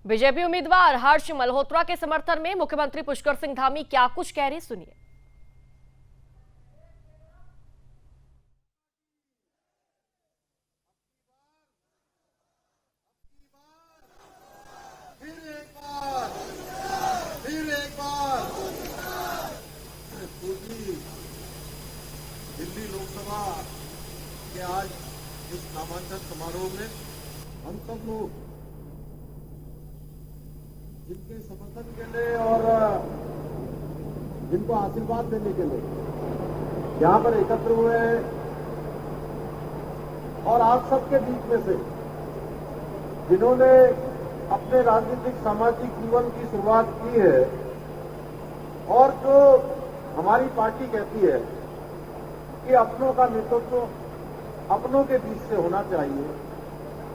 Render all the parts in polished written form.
BJP उम्मीदवार हर्ष मल्होत्रा के समर्थन में मुख्यमंत्री पुष्कर सिंह धामी क्या कुछ कह रहे, सुनिए। दिल्ली लोकसभा के आज इस नामांकन समारोह में हम सब लोग जिनके समर्थन के लिए और जिनको आशीर्वाद देने के लिए यहां पर एकत्र हुए हैं और आप सबके बीच में से जिन्होंने अपने राजनीतिक सामाजिक जीवन की शुरुआत की है और जो हमारी पार्टी कहती है कि अपनों का नेतृत्व अपनों के बीच से होना चाहिए,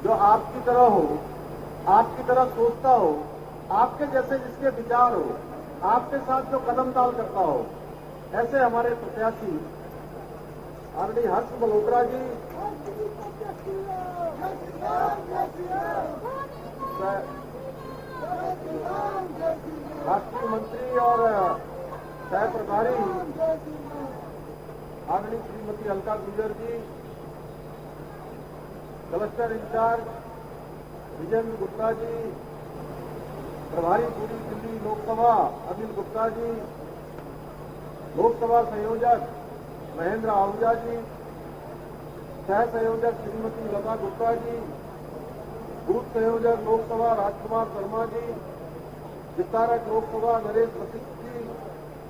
जो आपकी तरह हो, आपकी तरह सोचता हो, आपके जैसे जिसके विचार हो, आपके साथ जो कदम ताल करता हो, ऐसे हमारे प्रत्याशी आदरणीय हर्ष मल्होत्रा जी राष्ट्रीय मंत्री और सह प्रभारी आदरणीय श्रीमती अलका गुर्जर जी, कलेक्टर इंचार्ज विजेंद्र गुप्ता जी, प्रभारी पूरी दिल्ली लोकसभा अनिल गुप्ता जी, लोकसभा संयोजक महेंद्र आहूजा जी, सह संयोजक श्रीमती लता गुप्ता जी, बूथ संयोजक लोकसभा राजकुमार शर्मा जी, विस्तारक लोकसभा नरेश वशिष्ठ जी,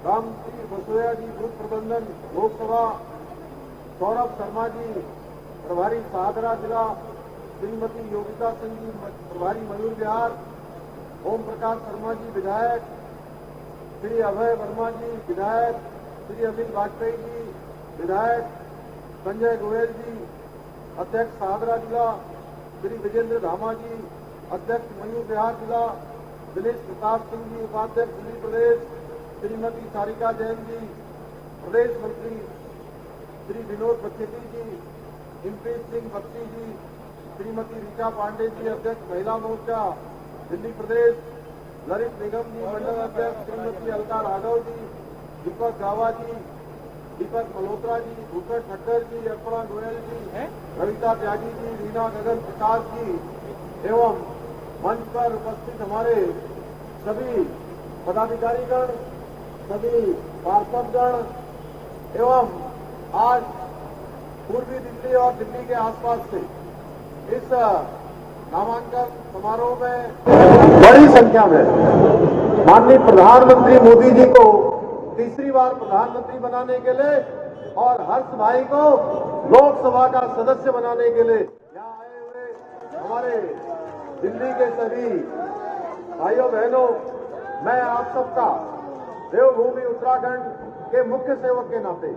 रामश्री बसोया जी, बूथ प्रबंधन लोकसभा सौरभ शर्मा जी, प्रभारी सागरा जिला श्रीमती योगिता सिंह जी, प्रभारी मयूर विहार, ओम प्रकाश शर्मा जी विधायक, श्री अभय वर्मा जी विधायक, श्री अमित वाजपेयी जी विधायक, संजय गोयल जी अध्यक्ष सागरा जिला, श्री विजेंद्र धामा जी अध्यक्ष मयूर विहार जिला, दिनेश प्रताप सिंह जी उपाध्यक्ष दिल्ली प्रदेश, श्रीमती सारिका जैन जी प्रदेश मंत्री, श्री विनोद बखेती जी, इम्प्रीत सिंह बख्शी जी, श्रीमती रीटा पांडे जी अध्यक्ष महिला मोर्चा दिल्ली प्रदेश, ललित निगम जी मंडल अध्यक्ष, श्रीमती अलका राघव जी, दीपक गावा जी, दीपक मल्होत्रा जी, भूपेश ठक्कर जी, अर्पणा गोयल जी, कविता त्यागी जी, रीना गगन प्रकाश जी एवं मंच पर उपस्थित हमारे सभी पदाधिकारीगण, सभी पार्षदगण एवं आज पूर्वी दिल्ली और दिल्ली के आसपास से इस नामांकन समारोह में बड़ी संख्या में माननीय प्रधानमंत्री मोदी जी को तीसरी बार प्रधानमंत्री बनाने के लिए और हर्ष भाई को लोकसभा का सदस्य बनाने के लिए यहाँ आए हुए हमारे दिल्ली के सभी भाइयों बहनों, मैं आप सबका देवभूमि उत्तराखंड के मुख्य सेवक के नाते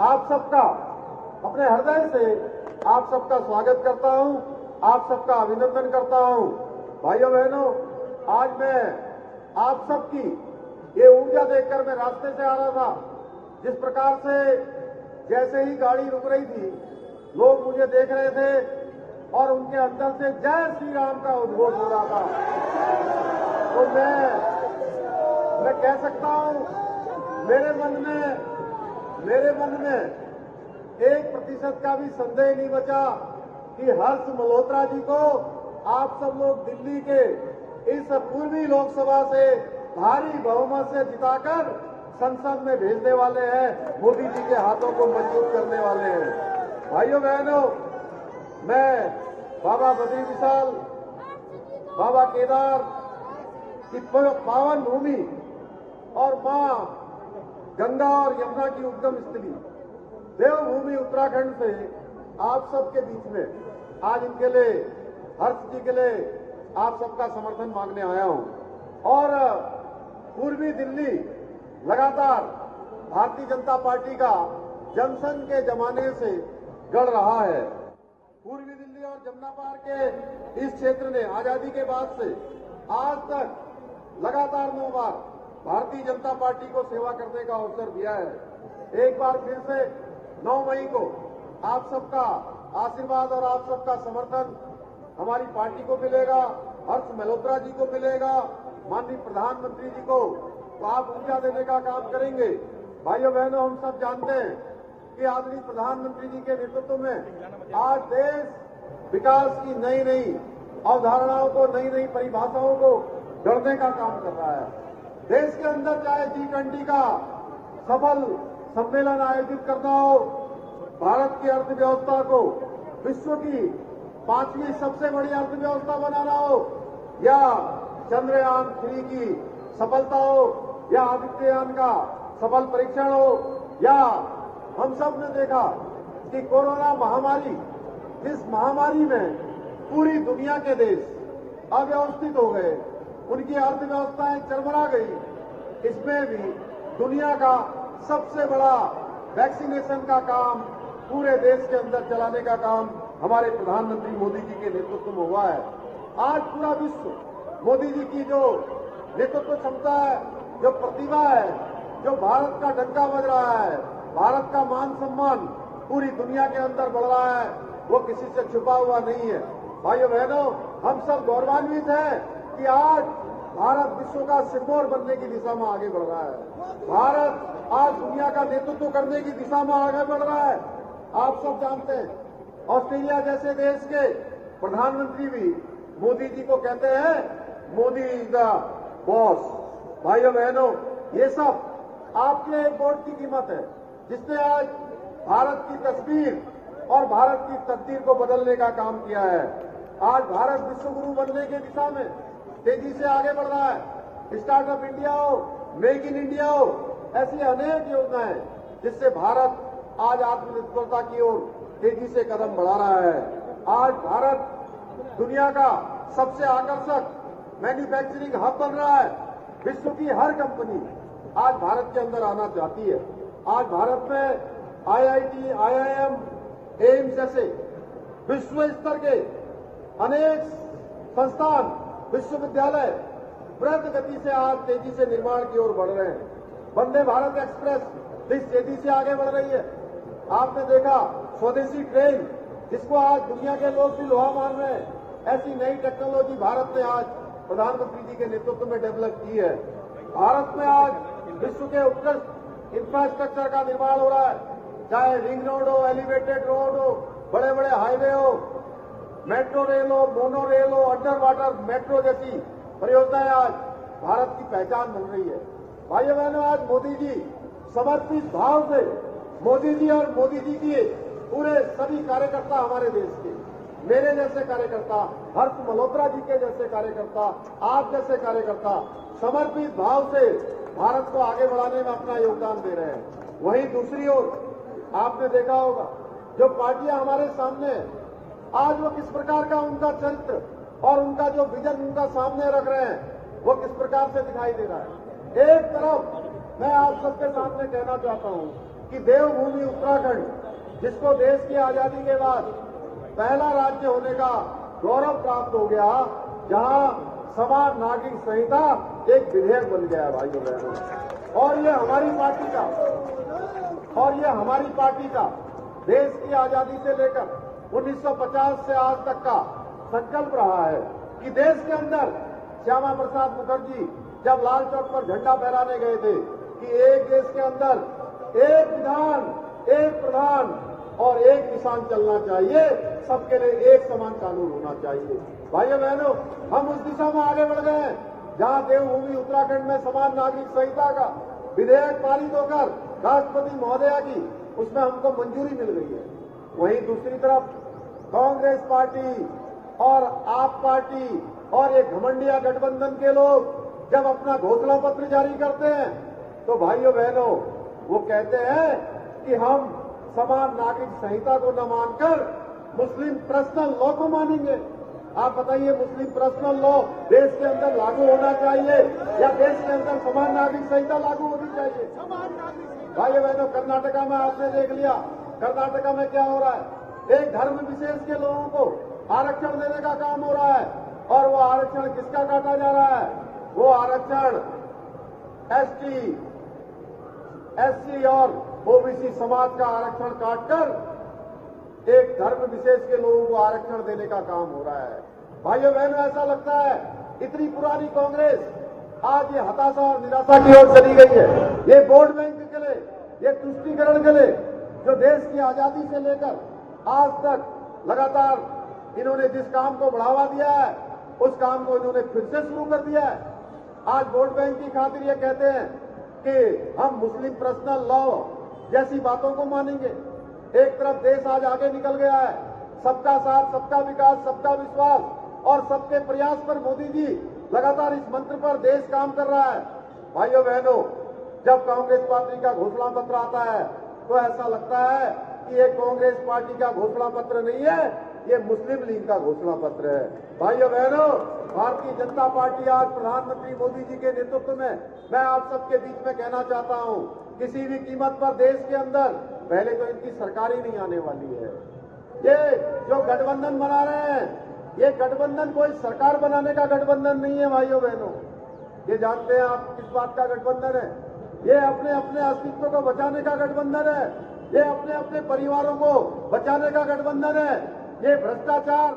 आप सबका अपने हृदय से आप सबका स्वागत करता हूं, आप सबका अभिनंदन करता हूं। भाइयों बहनों, आज मैं आप सबकी ये ऊर्जा देखकर मैं रास्ते से आ रहा था, जिस प्रकार से जैसे ही गाड़ी रुक रही थी लोग मुझे देख रहे थे और उनके अंदर से जय श्री राम का उद्घोष हो रहा था। तो मैं कह सकता हूं मेरे मन में 1% का भी संदेह नहीं बचा कि हर्ष मल्होत्रा जी को आप सब लोग दिल्ली के इस पूर्वी लोकसभा से भारी बहुमत से जिताकर संसद में भेजने वाले हैं, मोदी जी के हाथों को मजबूत करने वाले हैं। भाइयों बहनों, मैं बाबा बद्री विशाल, बाबा केदार की पावन भूमि और मां गंगा और यमुना की उद्गम स्थली देवभूमि उत्तराखंड से आप सबके बीच में आज इनके लिए, हर्ष जी के लिए आप सबका समर्थन मांगने आया हूं। और पूर्वी दिल्ली लगातार भारतीय जनता पार्टी का जनसंघ के जमाने से गढ़ रहा है। पूर्वी दिल्ली और जमुना पार के इस क्षेत्र ने आजादी के बाद से आज तक लगातार 9 बार भारतीय जनता पार्टी को सेवा करने का अवसर दिया है। एक बार फिर से 9 मई को आप सबका आशीर्वाद और आप सबका समर्थन हमारी पार्टी को मिलेगा। हर्ष मल्होत्रा जी को मिलेगा, माननीय प्रधानमंत्री जी को, तो आप ऊर्जा देने का काम करेंगे। भाइयों बहनों, हम सब जानते हैं कि आदरणीय प्रधानमंत्री जी के नेतृत्व में आज देश विकास की नई नई अवधारणाओं को, नई नई परिभाषाओं को गढ़ने का काम कर रहा है। देश के अंदर चाहे G20 का सफल सम्मेलन आयोजित करना हो, भारत की अर्थव्यवस्था को विश्व की 5वीं सबसे बड़ी अर्थव्यवस्था बनाना हो, या चंद्रयान 3 की सफलता हो, या आदित्ययान का सफल परीक्षण हो, या हम सब ने देखा कि कोरोना महामारी, जिस महामारी में पूरी दुनिया के देश अव्यवस्थित हो गए, उनकी अर्थव्यवस्थाएं चरमरा गई, इसमें भी दुनिया का सबसे बड़ा वैक्सीनेशन का काम पूरे देश के अंदर चलाने का काम हमारे प्रधानमंत्री मोदी जी के नेतृत्व में हुआ है। आज पूरा विश्व मोदी जी की जो नेतृत्व क्षमता है, जो प्रतिभा है, जो भारत का डंका बज रहा है, भारत का मान सम्मान पूरी दुनिया के अंदर बढ़ रहा है, वो किसी से छुपा हुआ नहीं है। भाइयों बहनों, हम सब गौरवान्वित हैं कि आज भारत विश्व का सिरमौर बनने की दिशा में आगे बढ़ रहा है। भारत आज दुनिया का नेतृत्व करने की दिशा में आगे बढ़ रहा है। आप सब जानते हैं, ऑस्ट्रेलिया जैसे देश के प्रधानमंत्री भी मोदी जी को कहते हैं मोदी इज द बॉस। भाइयों बहनों, ये सब आपके एक वोट की कीमत है, जिसने आज भारत की तस्वीर और भारत की तकदीर को बदलने का काम किया है। आज भारत विश्वगुरु बनने की दिशा में तेजी से आगे बढ़ रहा है। स्टार्टअप इंडिया हो, मेक इन इंडिया हो, ऐसी अनेक योजनाएं जिससे भारत आज आत्मनिर्भरता की ओर तेजी से कदम बढ़ा रहा है। आज भारत दुनिया का सबसे आकर्षक मैन्युफैक्चरिंग हब बन रहा है। विश्व की हर कंपनी आज भारत के अंदर आना चाहती है। आज भारत में IIT, IIM, एम्स जैसे विश्व स्तर के अनेक संस्थान, विश्वविद्यालय द्रुत गति से आज तेजी से निर्माण की ओर बढ़ रहे हैं। वंदे भारत एक्सप्रेस जिस तेजी से आगे बढ़ रही है, आपने देखा स्वदेशी ट्रेन, जिसको आज दुनिया के लोग भी लोहा मान रहे हैं, ऐसी नई टेक्नोलॉजी भारत ने आज प्रधानमंत्री जी के नेतृत्व में डेवलप की है। भारत में आज विश्व के उत्कृष्ट इंफ्रास्ट्रक्चर का निर्माण हो रहा है, चाहे रिंग रोड हो, एलिवेटेड रोड हो, बड़े बड़े हाईवे हो, मेट्रो रेल हो, मोनो रेल हो, अंडर वाटर मेट्रो जैसी परियोजनाएं आज भारत की पहचान बन रही है। भाइयों बहनों, आज मोदी जी समर्पित भाव से, मोदी जी और मोदी जी के पूरे सभी कार्यकर्ता, हमारे देश के, मेरे जैसे कार्यकर्ता, हर्ष मल्होत्रा जी के जैसे कार्यकर्ता, आप जैसे कार्यकर्ता समर्पित भाव से भारत को आगे बढ़ाने में अपना योगदान दे रहे हैं। वहीं दूसरी ओर आपने देखा होगा, जो पार्टियां हमारे सामने हैं, आज वो किस प्रकार का उनका चरित्र और उनका जो विजन उनका सामने रख रहे हैं, वो किस प्रकार से दिखाई दे रहा है। एक तरफ मैं आप सबके सामने कहना चाहता हूं कि देवभूमि उत्तराखंड, जिसको देश की आजादी के बाद पहला राज्य होने का गौरव प्राप्त हो गया, जहां समान नागरिक संहिता एक विधेयक बन गया है। भाइयों बहनों, और ये हमारी पार्टी का देश की आजादी से लेकर 1950 से आज तक का संकल्प रहा है कि देश के अंदर श्यामा प्रसाद मुखर्जी जब लाल चौक पर झंडा फहराने गए थे कि एक देश के अंदर एक विधान, एक प्रधान और एक किसान चलना चाहिए, सबके लिए एक समान कानून होना चाहिए। भाइयों बहनों, हम उस दिशा में आगे बढ़ गए हैं जहां देवभूमि उत्तराखंड में समान नागरिक संहिता का विधेयक पारित होकर राष्ट्रपति महोदया की उसमें हमको मंजूरी मिल गई है। वहीं दूसरी तरफ कांग्रेस पार्टी और आप पार्टी और ये घमंडिया गठबंधन के लोग जब अपना घोषणा पत्र जारी करते हैं, तो भाइयों बहनों, वो कहते हैं कि हम समान नागरिक संहिता को न मानकर मुस्लिम पर्सनल लॉ को मानेंगे। आप बताइए, मुस्लिम पर्सनल लॉ देश के अंदर लागू होना चाहिए या देश के अंदर समान नागरिक संहिता लागू होनी चाहिए? भाइयों बहनों, कर्नाटका में आपने देख लिया, कर्नाटका में क्या हो रहा है, एक धर्म विशेष के लोगों को आरक्षण देने का काम हो रहा है, और वो आरक्षण किसका काटा जा रहा है? वो आरक्षण ST, SC और OBC समाज का आरक्षण काटकर एक धर्म विशेष के लोगों को आरक्षण देने का काम हो रहा है। भाइयों बहनों, ऐसा लगता है इतनी पुरानी कांग्रेस आज ये हताशा और निराशा की ओर चली गई है। ये वोट बैंक के लिए, ये तुष्टीकरण के लिए जो देश की आजादी से लेकर आज तक लगातार इन्होंने जिस काम को बढ़ावा दिया है, उस काम को इन्होंने फिर से शुरू कर दिया है। आज वोट बैंक की खातिर ये कहते हैं कि हम मुस्लिम पर्सनल लॉ जैसी बातों को मानेंगे। एक तरफ देश आज आगे निकल गया है, सबका साथ, सबका विकास, सबका विश्वास और सबके प्रयास पर मोदी जी लगातार इस मंत्र पर देश काम कर रहा है। भाइयों बहनों, जब कांग्रेस पार्टी का घोषणा पत्र आता है तो ऐसा लगता है कि ये कांग्रेस पार्टी का घोषणा पत्र नहीं है, ये मुस्लिम लीग का घोषणा पत्र है। भाइयों बहनों, भारतीय जनता पार्टी आज प्रधानमंत्री मोदी जी के नेतृत्व में, मैं आप सबके बीच में कहना चाहता हूं, किसी भी कीमत पर देश के अंदर पहले तो इनकी सरकार ही नहीं आने वाली है। ये जो गठबंधन बना रहे हैं, ये गठबंधन कोई सरकार बनाने का गठबंधन नहीं है। भाइयों बहनों, ये जानते हैं आप किस बात का गठबंधन है? ये अपने अपने अस्तित्व को बचाने का गठबंधन है, ये अपने अपने परिवारों को बचाने का गठबंधन है। ये भ्रष्टाचार